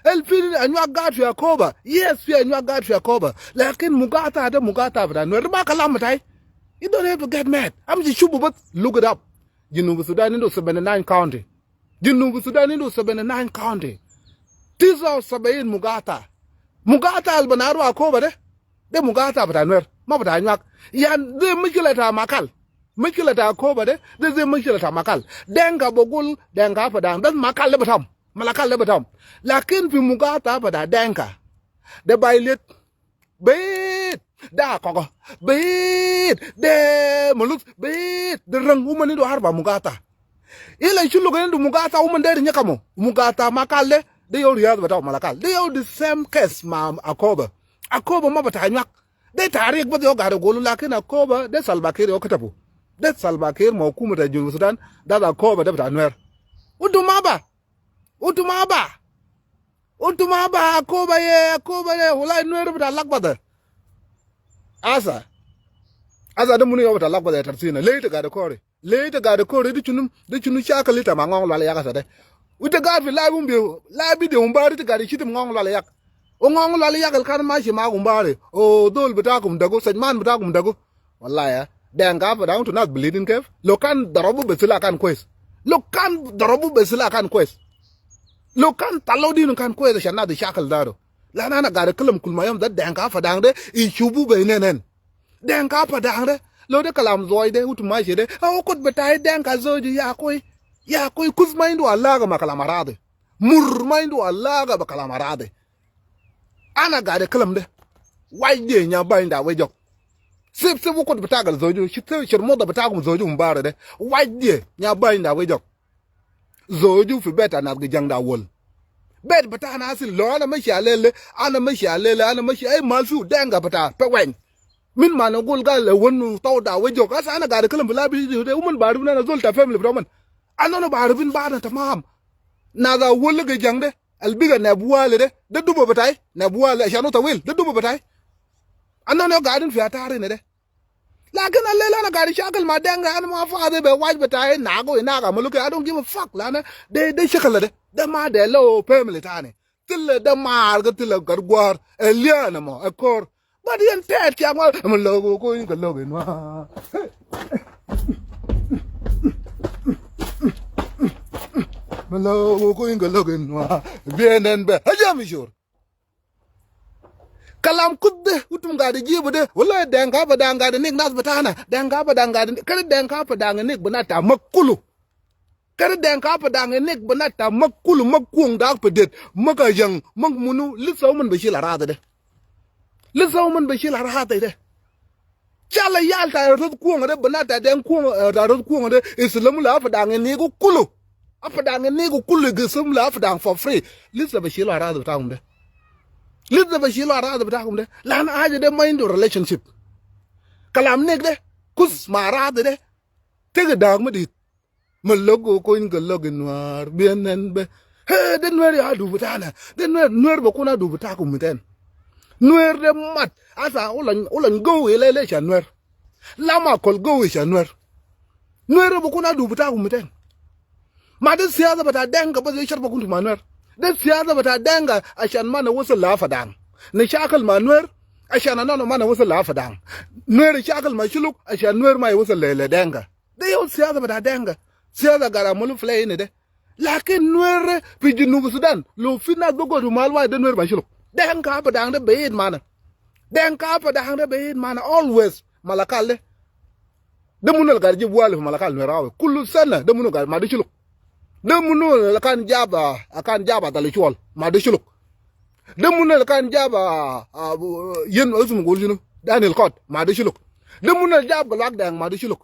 El fil anywa gat fi akoba. Yes, fi anywa gat fi akoba. Lakin mugata ada mugata bada. No ba kalam tai. You don't have to get mad. I'm just shubu but look it up. Junubin Sudan into 79 county. Junubin Sudan into 79 county. Tisa sabayin mugata. Mugata albanaru akoba de mugata bada nwer. Ma bada anywa. Yan de mikilata makal. Mikilata akoba de mikilata makal. Denga bogul denga padang dan makal le batam. Malakal le batam. Lakin fi mugata pada denka. De bailit. Bait. Da koko. Bait. De muluk. Bait. De rang uman itu harba mugata. Ila chulu gani du mugata uman dari nyakamo. Mugata makal le. De yo riyad batam malakal. De yo the same case ma akoba. Akoba ma bata nyak. De tarik bata yo gada golu lakin akoba de salbakir yo katapu. De salbakir ma hukumu da Junubin Sudan. Da akoba de bata nwer. Utumaba akoba ye wala nwer bata lakbada. Asa de munu yo bata lakbada tarsina leite gada kore di chunu chaka lita mangong lale yakasa de. Uta gad fi labi de umbari te gadi chitim ngong lale yak. O ngong lale yakal kan ma shi ma umbari. O dol bata kum dago sajman bata kum dago. Wallahi ya. Denga pa down to not bleeding cave. Lokan darabu besila kan quest. Lokan talodi no kan kweza shana de shakal daro la nana gare kalam kulmayam da denka fa dangde I chubu be nenen denka fa dangde lo de kalam zoide utuma jede o kot betay denka zoji ya koy kus maindu Allah ga makalamarade mur maindu Allah ga bakalamarade ana gare kalam de waide nya bainda wejok sip kot betagal zoju shirmo da betagum zoju mbare de waide nya bainda wejok zoju fi beta na gijangda wol bet bata na asil lo ana mashi alele ay malsu denga bata pewen min mana gol gal wonu tawda wejo asa ana ga kalam bilabi de umun baru na zolta family broman anono baru bin bana tamam na za wol ga jangde albiga na buwale de dubo batay na buwale shano tawil de dubo batay anono gadin fi atare ne de lakin Allah na gari shakal ma denga an ma fa de be waj bata na go ina ga muluke I don't give a fuck lana de shakal de ma de lo family tane til de mar ga til gargwar eliana mo akor but yen tet ya mo logo ko in ga logo no logo ko in ga logo no bienen be hajami jor kalam kudde utum ga de jibu de wallahi denga ba danga de nik nas batana denga ba danga de kar denga pa danga nik banata makulu kar denga pa danga nik banata makulu makung da pa det maka yang mak munu lisaw man bashila rada de chala yalta rod kuong de banata den kuong da rod kuong de islam la pa danga ni ko kulu apa danga ni ko kulu gisum la pa dang for free lisaw bashila rada ta de lidda ba shilo arada bitakum de lan aja de mind relationship kalam nek de kus marada de tege dag medit melogo ko in galogin war bienen be he de nwer ya du bitana de nwer ba kuna du bitakum miten nwer de mat asa ulan go ile cha nwer lama kol go cha nwer ba kuna du bitakum miten ma de siyaza bata denga ba zai sharba kuntu manwer de siyaza bata denga ashan mana wasu lafadan ne shakal manwer ashan nano mana wasu lafadan nwer shakal ma shuluk ashan nwer mai wasu lele denga de yo siyaza bata denga siyaza gara mulu flay ne de lakin nwer fi Junubin Sudan lo fina gogo du malwa de nwer ba shuluk denga pa dang de beid mana always malakal de munal garji buwal malakal nwerawe kullu sana de munal gar ma de shuluk de munul kan jaba dalichwal ma de shuluk de munul kan jaba yen usum golinu Daniel Kot ma de shuluk de munul jab galak dang ma de shuluk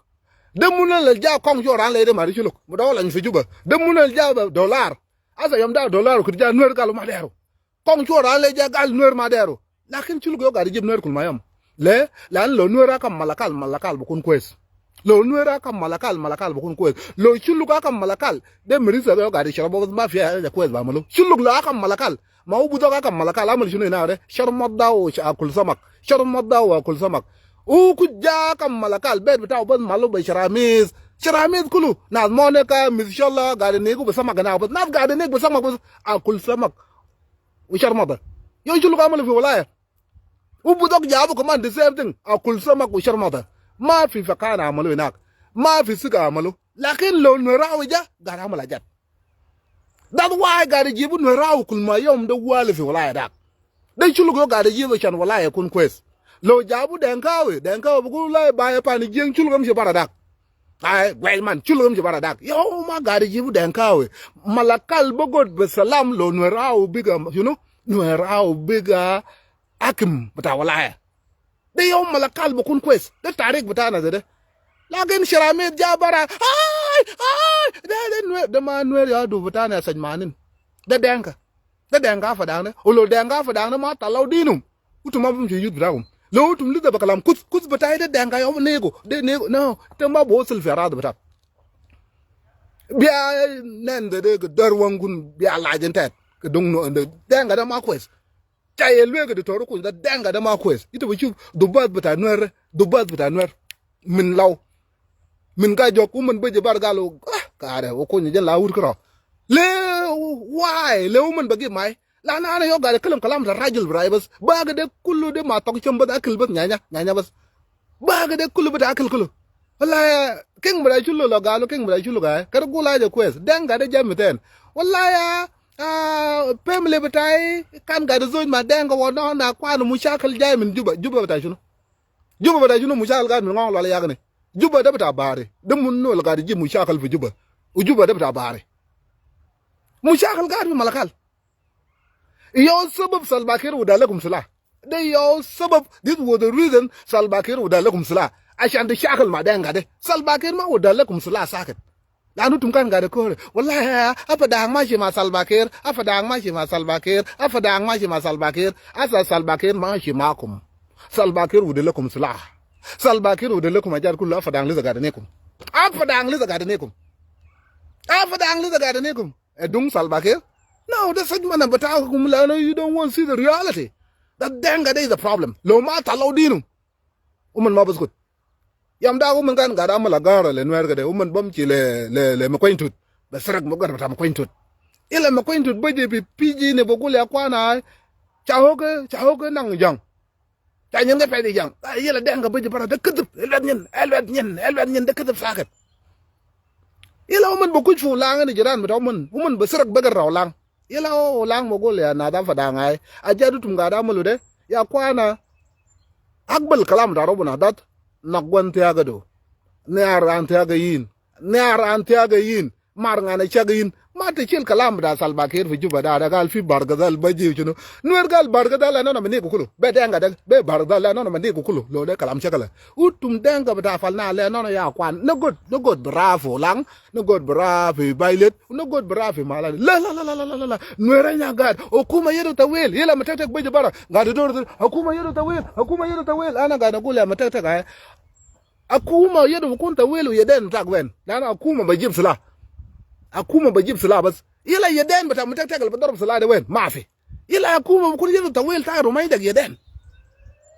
de munul jab kong joran le de ma de shuluk mu dawlan fi juba de munul jab dollar asa yam da dollar ku ja nuer gal ma deru kong joran le ja gal nuer ma deru lakin shuluk yo gari jib nuer kul mayam le lan lo nuer kam malakal bu kun kwes lo nuera kam malakal bukun kwez lo chuluk akam malakal de mirisa ga gari sharabo ma fi ya kwez ba malo chuluk la akam malakal ma ubudo akam malakal amal shunu ina de sharmadaw akul samak u ku ja kam malakal bet bitaw ban malo be sharamis kulu na moneka mishallah gari ne ku be samak na ba na gari ne be samak akul samak وشرمطه يشلوا عملوا في ولايه وبدوك جابوا كمان the same thing اكل سمك وشرمطه ما في فقان عملوا هناك ما في سكه عملوا لكن لو نراوي جا قاعد عمل حاجات ده واحد قاعد يجيبوا نراوي كل ما يوم ده والي في ولايه ده يشلوا قاعد يجيبوا عشان ولايه يكون كويس لو جابوا دنكاوي بقول لا باي بان جين شلوا مشي برا داك ay gwel man chulum ci baradak yo ma gari jibu denkawe malakal bogod be salam lo nwerao biga you know nwerao biga akim bata walaya de yo malakal bukun kwes de tarik bata na de lakin shiramit jabara ay de ma nwer ya du bata na sajmanin de denka fadang ne ulo denka fadang ne ma talaw dinum utuma bum ci yut bidagum لو تم لذا بكلام كوس بتاعي ده دانكا يوم نيجو نو تما بوصل في راد بتاع بيا نند ده دروانغون بيا لاجنتات كدون نو دانكا ده ما كويس تاي الوي كده تورو كوس ده دانكا ده ما كويس يتو بشوف دبات بتاع نور من لو من كاجو كومن بيجي بارغالو كاره وكون جن لاور كرا ليه واي لو من بجي ماي لا انا يو قاعد اتكلم كلام الراجل براي بس باقي ده كله ده ما توك بس اكل بس نيانا بس باقي ده كله بدا اكل كله والله كين براي شلو لو قالوا كين براي شلو قال كرغو لا كويس دان قاعد جامتين والله يا فاميلي بتاعي كان قاعد زوج ما دان قوانا انا كوان مشاكل جاي من جوبا بتاع شنو مشاكل قاعد من غول ولا ياغني جوبا ده بتاع باري ده منو قاعد يجيب مشاكل في جوبا وجوبا ده بتاع باري مشاكل قاعد في ملكال يو سبب سلباكير ودا لكم سلاح ده يو سبب this was the reason سلباكير ودا لكم سلاح عشان تشاكل مع دانغا ده سلباكير ما ودا لكم سلاح ساكت لانه تم كان قاعد يقول والله افدان ماشي مع سلباكير افدان ماشي مع سلباكير اسا سلباكير ماشي معكم سلباكير ودا لكم سلاح سلباكير ودا لكم اجار كله افدان لذا قاعد نيكم ادون سلباكير. No, that's such man, but you don't want to see the reality. That danga is the problem. Lo mata lo dinu. Woman ma good. Yam da woman kan gada mala gara le nwer gade woman bam ci le makointut. Ba sarak mo gara ta makointut. Ila makointut beje bi PG ne bogule akwana. Chahoge nang jang. Ta nyen ga fedi jang. Ila danga beje para de kedep. Elwet nyen de kedep saket. Ila woman bokuj fu lang ni jiran ba woman ba sarak bagar raw lang. Ila o lang mogol ya na da fadangai ajadu tum gada mulude ya kwana akbal kalam da robuna dat nagwante agado ne arante agayin mar ngana chagayin mate chil kalam da salbakir fi juba da gal fi bargadal baji chuno nuer gal bargadal na na mane kukulu be denga da be bargadal na na mane kukulu lo de kalam chakala utum denga bata falna le na ya kwan no good bravo lang no good bravo bailet no good bravo mala la nuer nya gad okuma yedo tawel yela matata baji bara gad dor okuma yedo tawel ana gada gula matata ga akuma yedo kunta welu yeden tagwen lana akuma bajib sala akuma bajib sala bas yela yeden bata mutakal badarb sala de wen mafi yela akuma kun yedo tawel ta rumay dag yeden